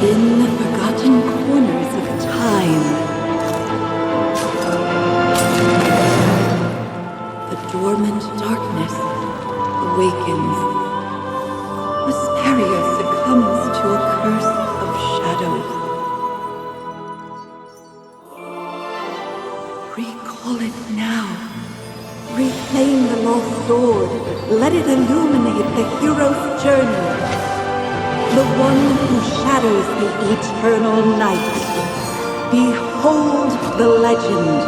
In the forgotten corners of time, the dormant darkness awakens. Wisteria succumbs to a curse of shadows. Recall it now. Reclaim the lost sword. Let it illuminate the hero's journey. The one who shatters the eternal night. Behold the legend,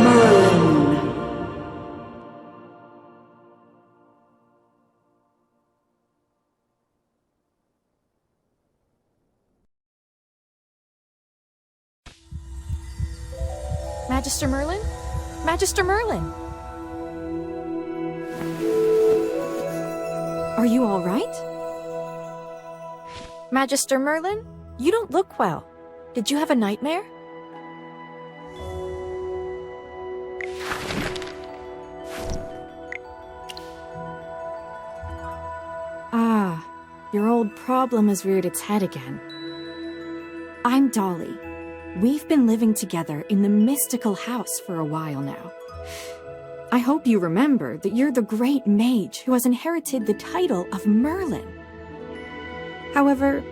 Merlin. Magister Merlin? Magister Merlin! Are you all right? Magister Merlin? You don't look well. Did you have a nightmare? Ah, your old problem has reared its head again. I'm Dolly. We've been living together in the mystical house for a while now. I hope you remember that you're the great mage who has inherited the title of Merlin. However,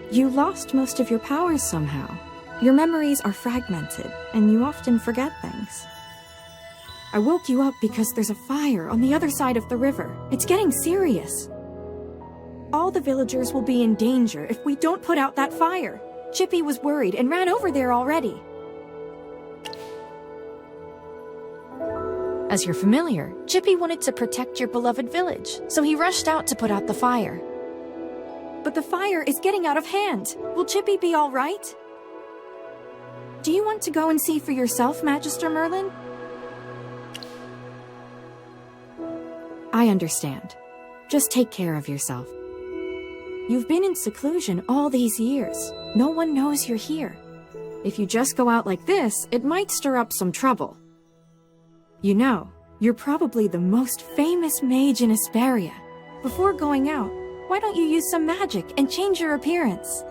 you lost most of your powers somehow. Your memories are fragmented, and you often forget things. I woke you up because there's a fire on the other side of the river. It's getting serious. All the villagers will be in danger if we don't put out that fire. Chippy was worried and ran over there already. As you're familiar, Chippy wanted to protect your beloved village, so he rushed out to put out the fire. But the fire is getting out of hand. Will Chippy be all right? Do you want to go and see for yourself, Magister Merlin? I understand. Just take care of yourself. You've been in seclusion all these years. No one knows you're here. If you just go out like this, it might stir up some trouble. You know, you're probably the most famous mage in Asperia. Before going out, why don't you use some magic and change your appearance?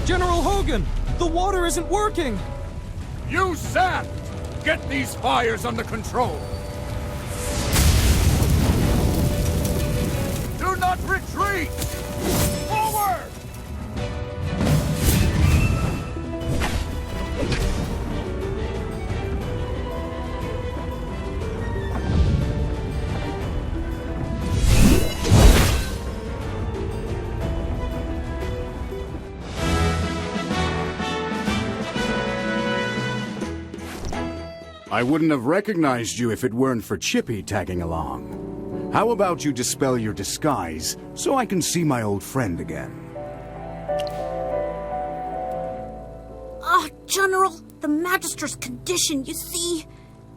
General Hogan! The water isn't working! You sap! Get these fires under control! Do not retreat! Forward! I wouldn't have recognized you if it weren't for Chippy tagging along. How about you dispel your disguise so I can see my old friend again? General, the Magister's condition, you see?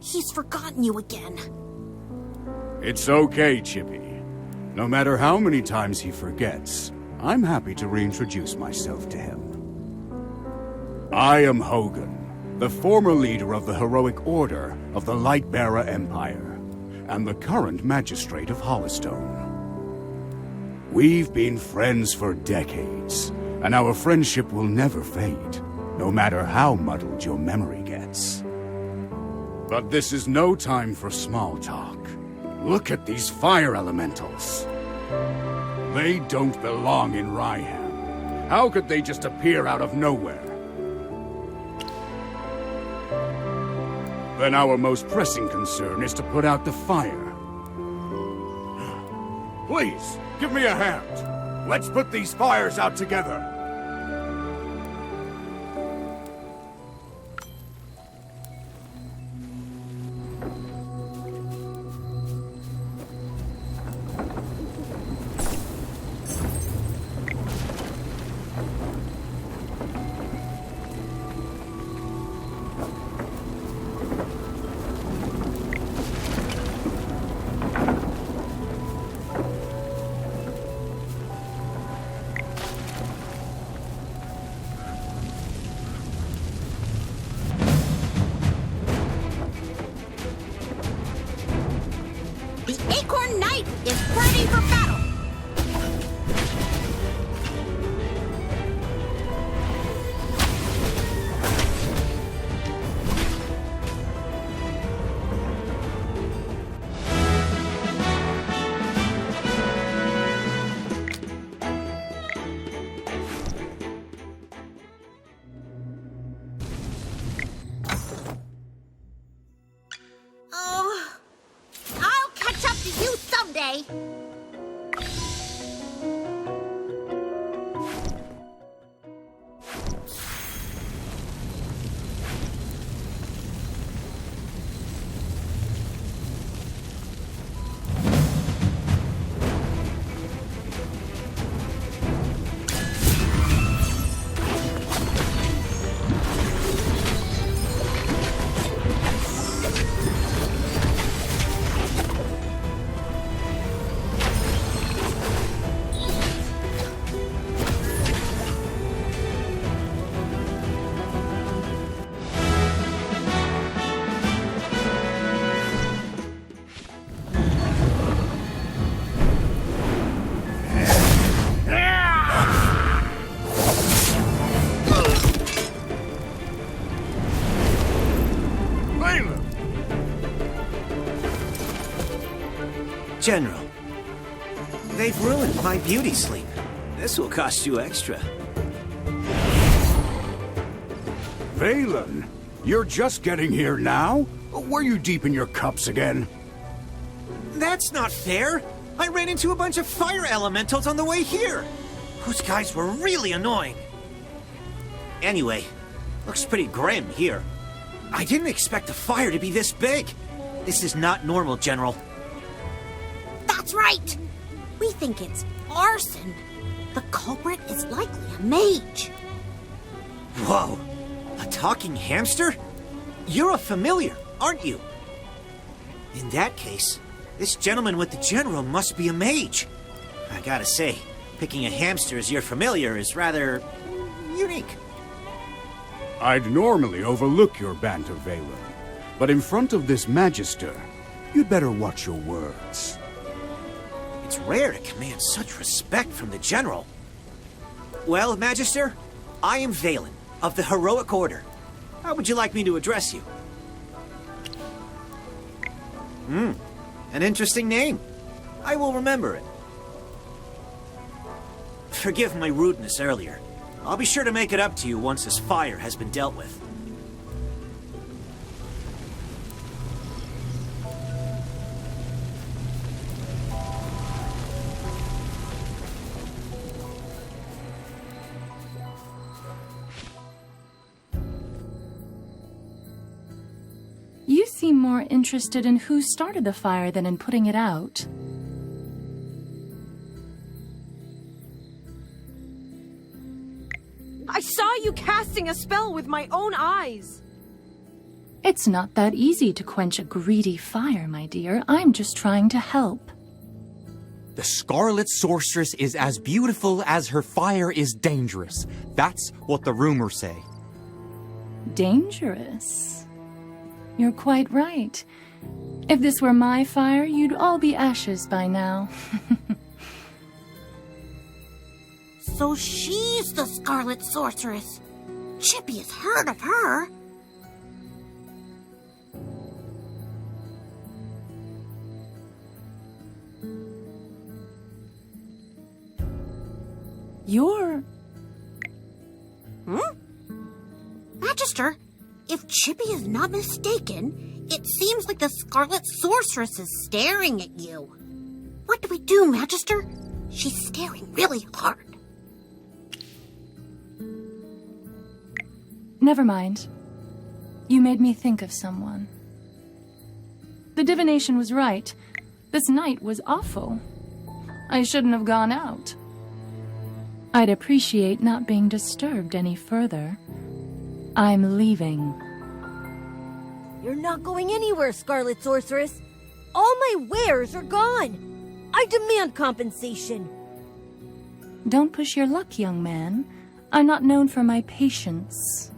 He's forgotten you again. It's okay, Chippy. No matter how many times he forgets, I'm happy to reintroduce myself to him. I am Hogan, the former leader of the heroic order of the Lightbearer Empire, and the current magistrate of Hollowstone. We've been friends for decades, and our friendship will never fade, no matter how muddled your memory gets. But this is no time for small talk. Look at these fire elementals. They don't belong in Ryham. How could they just appear out of nowhere? Then our most pressing concern is to put out the fire. Please, give me a hand. Let's put these fires out together. The Acorn Knight is ready for battle! I'll catch up to you someday! General, they've ruined my beauty sleep. This will cost you extra. Valen, you're just getting here now? Were you deep in your cups again? That's not fair! I ran into a bunch of fire elementals on the way here! Those guys were really annoying. Anyway, looks pretty grim here. I didn't expect the fire to be this big. This is not normal, General. That's right! We think it's arson. The culprit is likely a mage. Whoa! A talking hamster? You're a familiar, aren't you? In that case, this gentleman with the general must be a mage. I gotta say, picking a hamster as your familiar is rather unique. I'd normally overlook your banter, Valen, but in front of this magister, you'd better watch your words. It's rare to command such respect from the general. Well, Magister, I am Valen, of the Heroic Order. How would you like me to address you? An interesting name. I will remember it. Forgive my rudeness earlier. I'll be sure to make it up to you once this fire has been dealt with. You seem more interested in who started the fire than in putting it out. I saw you casting a spell with my own eyes. It's not that easy to quench a greedy fire, my dear. I'm just trying to help. The Scarlet Sorceress is as beautiful as her fire is dangerous. That's what the rumors say. Dangerous? You're quite right. If this were my fire, you'd all be ashes by now. So she's the Scarlet Sorceress. Chippy has heard of her. You're... Magister, if Chippy is not mistaken, it seems like the Scarlet Sorceress is staring at you. What do we do, Magister? She's staring really hard. Never mind. You made me think of someone. The divination was right. This night was awful. I shouldn't have gone out. I'd appreciate not being disturbed any further. I'm leaving. You're not going anywhere, Scarlet Sorceress. All my wares are gone. I demand compensation. Don't push your luck, young man. I'm not known for my patience.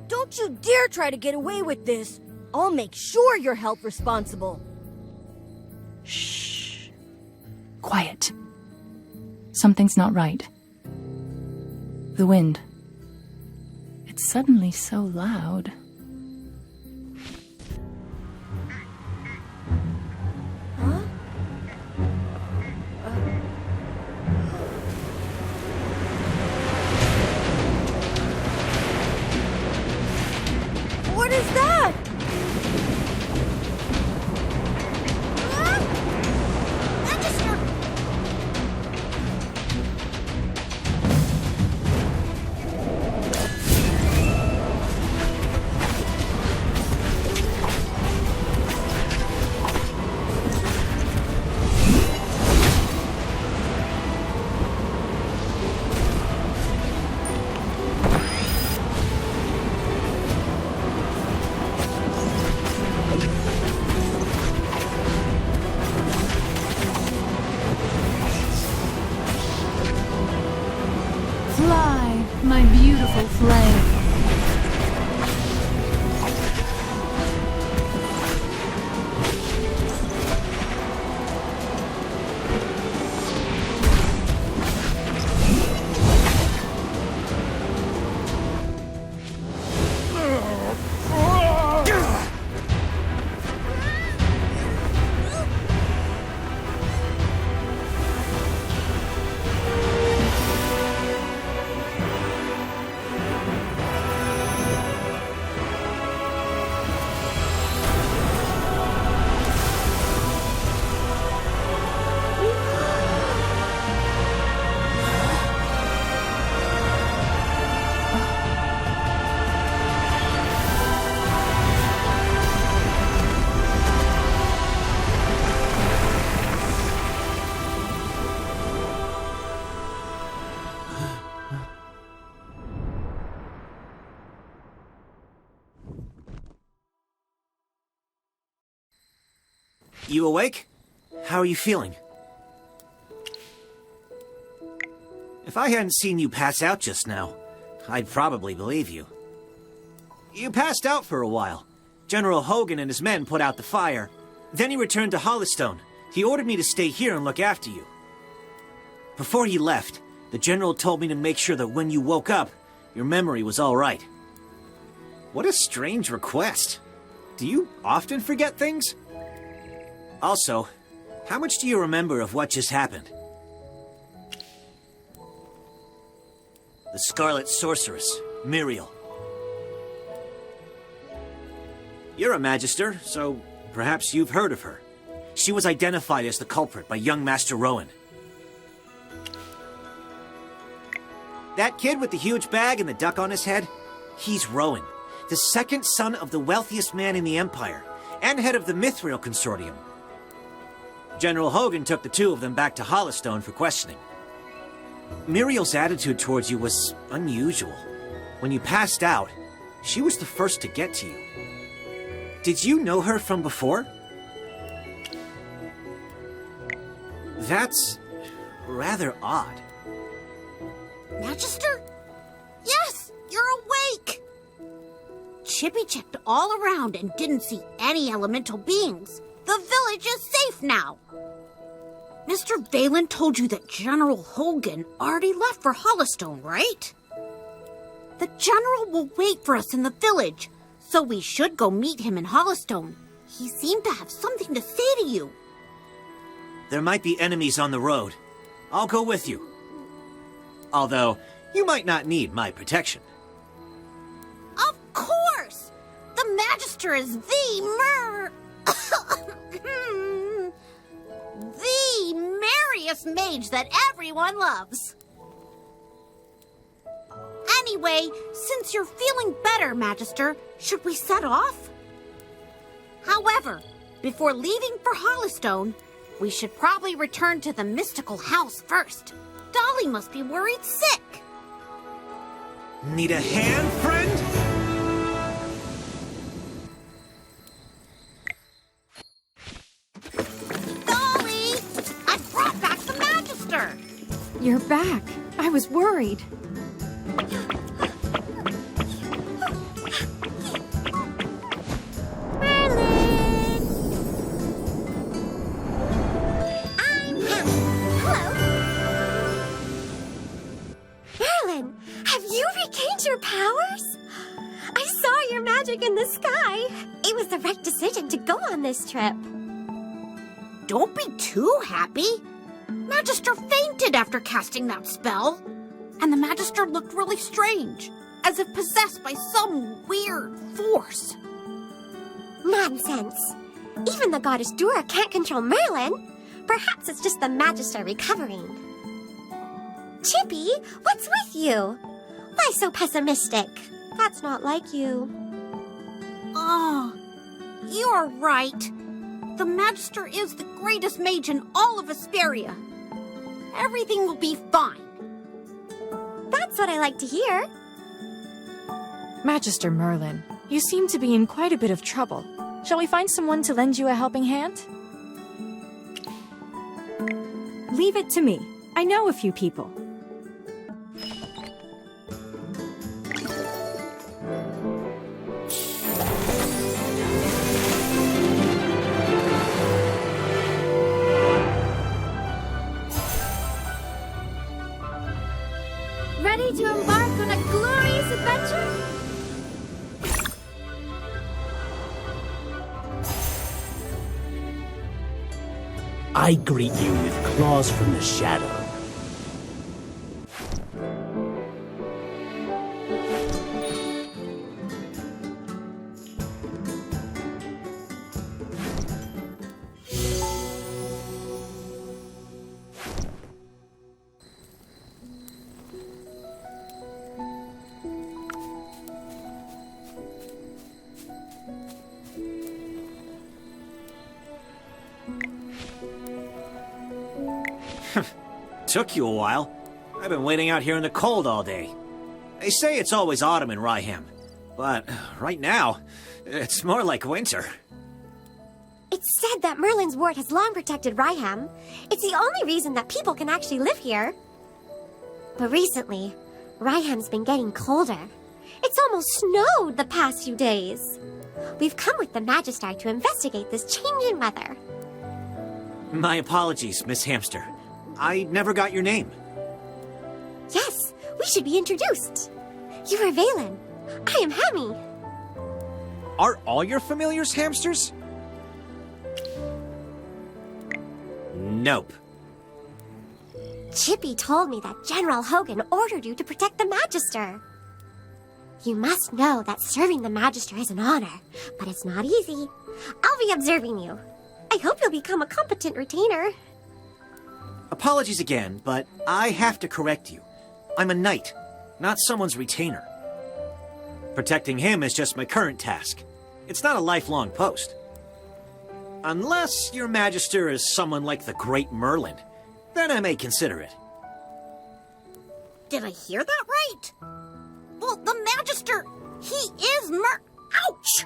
Don't you dare try to get away with this. I'll make sure you're held responsible. Shh. Quiet. Something's not right. The wind. It's suddenly so loud. Huh? What is that? Magister! Fly, my beautiful flame. You awake? How are you feeling? If I hadn't seen you pass out just now, I'd probably believe you. You passed out for a while. General Hogan and his men put out the fire. Then he returned to Hollystone. He ordered me to stay here and look after you. Before he left, the General told me to make sure that when you woke up, your memory was all right. What a strange request. Do you often forget things? Also, how much do you remember of what just happened? The Scarlet Sorceress, Muriel. You're a Magister, so perhaps you've heard of her. She was identified as the culprit by young Master Rowan. That kid with the huge bag and the duck on his head? He's Rowan, the second son of the wealthiest man in the Empire, and head of the Mithril Consortium. General Hogan took the two of them back to Hollystone for questioning. Muriel's attitude towards you was unusual. When you passed out, she was the first to get to you. Did you know her from before? That's rather odd. Magister? Yes, you're awake! Chippy checked all around and didn't see any elemental beings. The village is safe now. Mr. Valen told you that General Hogan already left for Hollowstone, right? The General will wait for us in the village, so we should go meet him in Hollowstone. He seemed to have something to say to you. There might be enemies on the road. I'll go with you. Although, you might not need my protection. Of course! The Magister is the merriest mage that everyone loves. Anyway, since you're feeling better, Magister, should we set off? However, before leaving for Hollowstone, we should probably return to the mystical house first. Dolly must be worried sick. Need a hand, friend? Dolly! I brought back the Magister! You're back. I was worried. Your powers? I saw your magic in the sky. It was the right decision to go on this trip. Don't be too happy. Magister fainted after casting that spell. And the Magister looked really strange, as if possessed by some weird force. Nonsense. Even the goddess Dura can't control Merlin. Perhaps it's just the Magister recovering. Chippy, what's with you? Why so pessimistic? That's not like you. Oh, you're right. The Magister is the greatest mage in all of Asperia. Everything will be fine. That's what I like to hear. Magister Merlin, you seem to be in quite a bit of trouble. Shall we find someone to lend you a helping hand? Leave it to me. I know a few people. Ready to embark on a glorious adventure? I greet you with claws from the shadow. Took you a while. I've been waiting out here in the cold all day. They say it's always autumn in Ryham, but right now, it's more like winter. It's said that Merlin's ward has long protected Ryham. It's the only reason that people can actually live here. But recently, Ryham's been getting colder. It's almost snowed the past few days. We've come with the Magister to investigate this change in weather. My apologies, Miss Hamster. I never got your name. Yes, we should be introduced. You are Valen. I am Hemi. Are all your familiars hamsters? Nope. Chippy told me that General Hogan ordered you to protect the Magister. You must know that serving the Magister is an honor, but it's not easy. I'll be observing you. I hope you'll become a competent retainer. Apologies again, but I have to correct you. I'm a knight, not someone's retainer. Protecting him is just my current task. It's not a lifelong post. Unless your Magister is someone like the Great Merlin, then I may consider it. Did I hear that right? Well, the Magister, he is Ouch!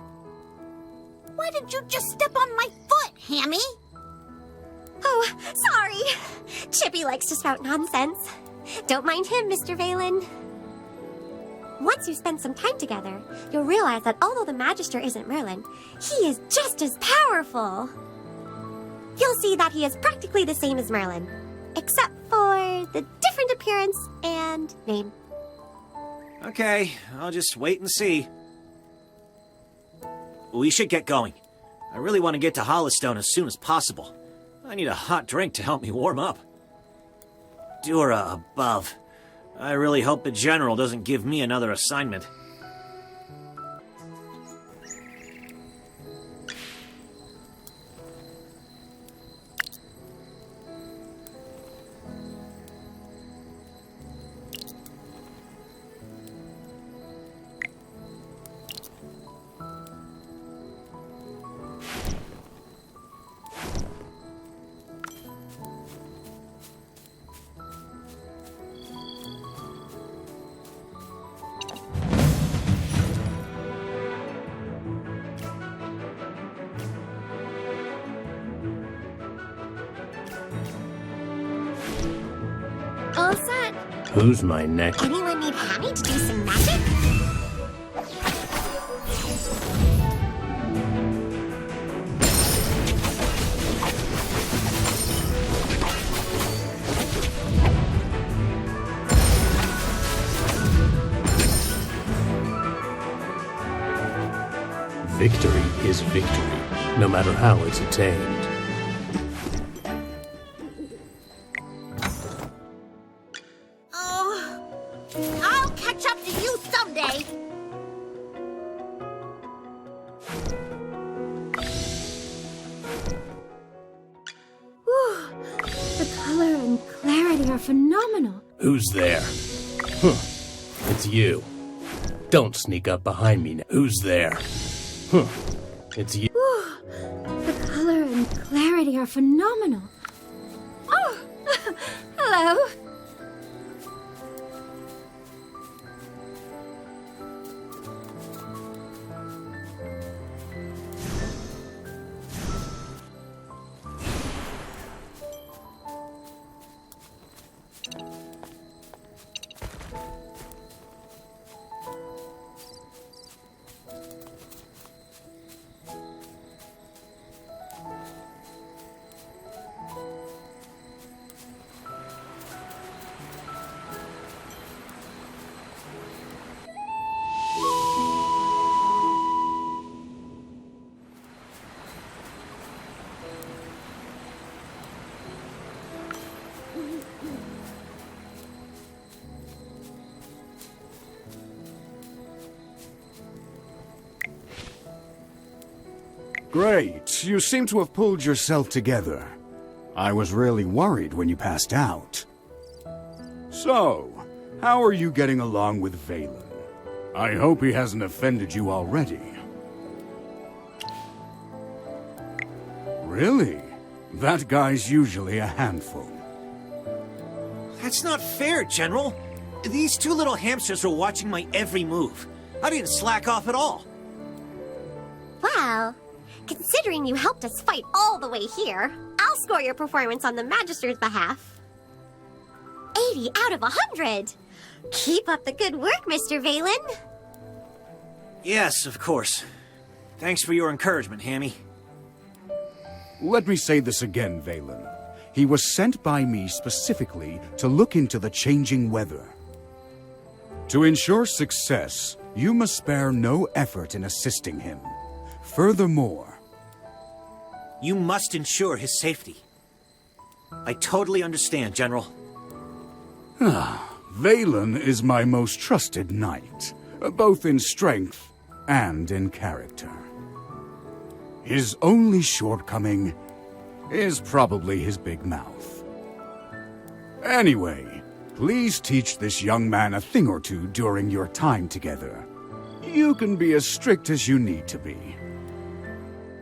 Why did you just step on my foot, Hammy? Oh, sorry. Chippy likes to spout nonsense. Don't mind him, Mr. Valen. Once you spend some time together, you'll realize that although the Magister isn't Merlin, he is just as powerful. You'll see that he is practically the same as Merlin, except for the different appearance and name. Okay, I'll just wait and see. We should get going. I really want to get to Hollystone as soon as possible. I need a hot drink to help me warm up. Dura above. I really hope the General doesn't give me another assignment. All set. Who's my next? Anyone need Hammy to do some magic? Victory is victory, no matter how it's attained. I'll catch up to you someday. The color and clarity are phenomenal. Who's there? Huh. It's you. Don't sneak up behind me now. Who's there? Huh. It's you. The color and clarity are phenomenal. Oh, hello. Great. You seem to have pulled yourself together. I was really worried when you passed out. So, how are you getting along with Valen? I hope he hasn't offended you already. Really? That guy's usually a handful. That's not fair, General. These two little hamsters were watching my every move. I didn't slack off at all. Well, considering you helped us fight all the way here, I'll score your performance on the Magister's behalf. 80 out of 100! Keep up the good work, Mr. Valen. Yes, of course. Thanks for your encouragement, Hammy. Let me say this again, Valen. He was sent by me specifically to look into the changing weather. To ensure success, you must spare no effort in assisting him. Furthermore, you must ensure his safety. I totally understand, General. Valen is my most trusted knight, both in strength and in character. His only shortcoming is probably his big mouth. Anyway, please teach this young man a thing or two during your time together. You can be as strict as you need to be.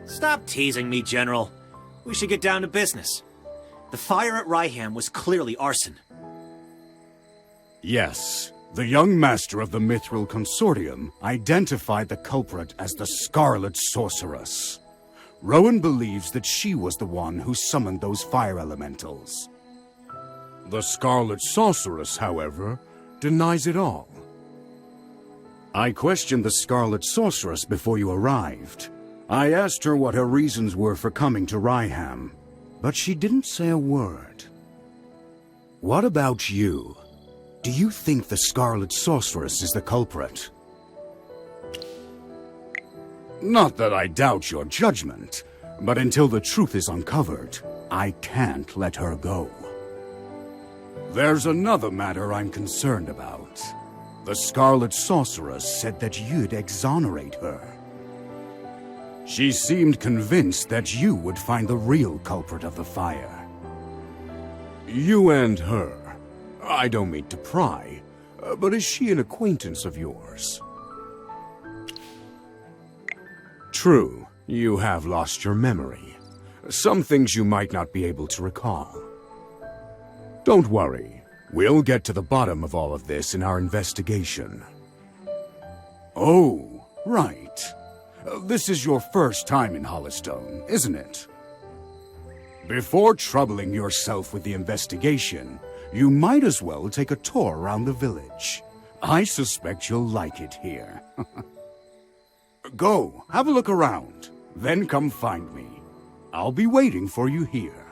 Stop teasing me, General. We should get down to business. The fire at Ryham was clearly arson. Yes, the young master of the Mithril Consortium identified the culprit as the Scarlet Sorceress. Rowan believes that she was the one who summoned those fire elementals. The Scarlet Sorceress, however, denies it all. I questioned the Scarlet Sorceress before you arrived. I asked her what her reasons were for coming to Ryham, but she didn't say a word. What about you? Do you think the Scarlet Sorceress is the culprit? Not that I doubt your judgment, but until the truth is uncovered, I can't let her go. There's another matter I'm concerned about. The Scarlet Sorceress said that you'd exonerate her. She seemed convinced that you would find the real culprit of the fire. You and her. I don't mean to pry, but is she an acquaintance of yours? True, you have lost your memory. Some things you might not be able to recall. Don't worry. We'll get to the bottom of all of this in our investigation. Oh, right. This is your first time in Hollystone, isn't it? Before troubling yourself with the investigation, you might as well take a tour around the village. I suspect you'll like it here. Go, have a look around, then come find me. I'll be waiting for you here.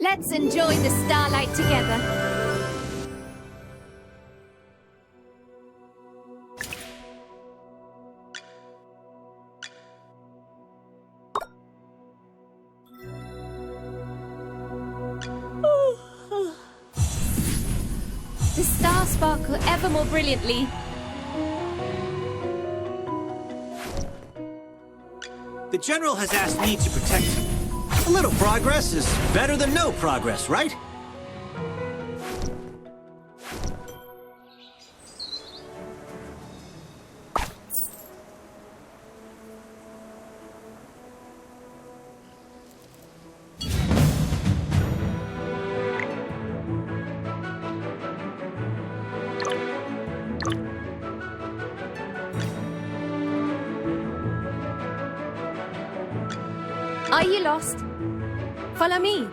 Let's enjoy the starlight together. The stars sparkle ever more brilliantly. The General has asked me to protect him. A little progress is better than no progress, right? Are you lost? Follow me.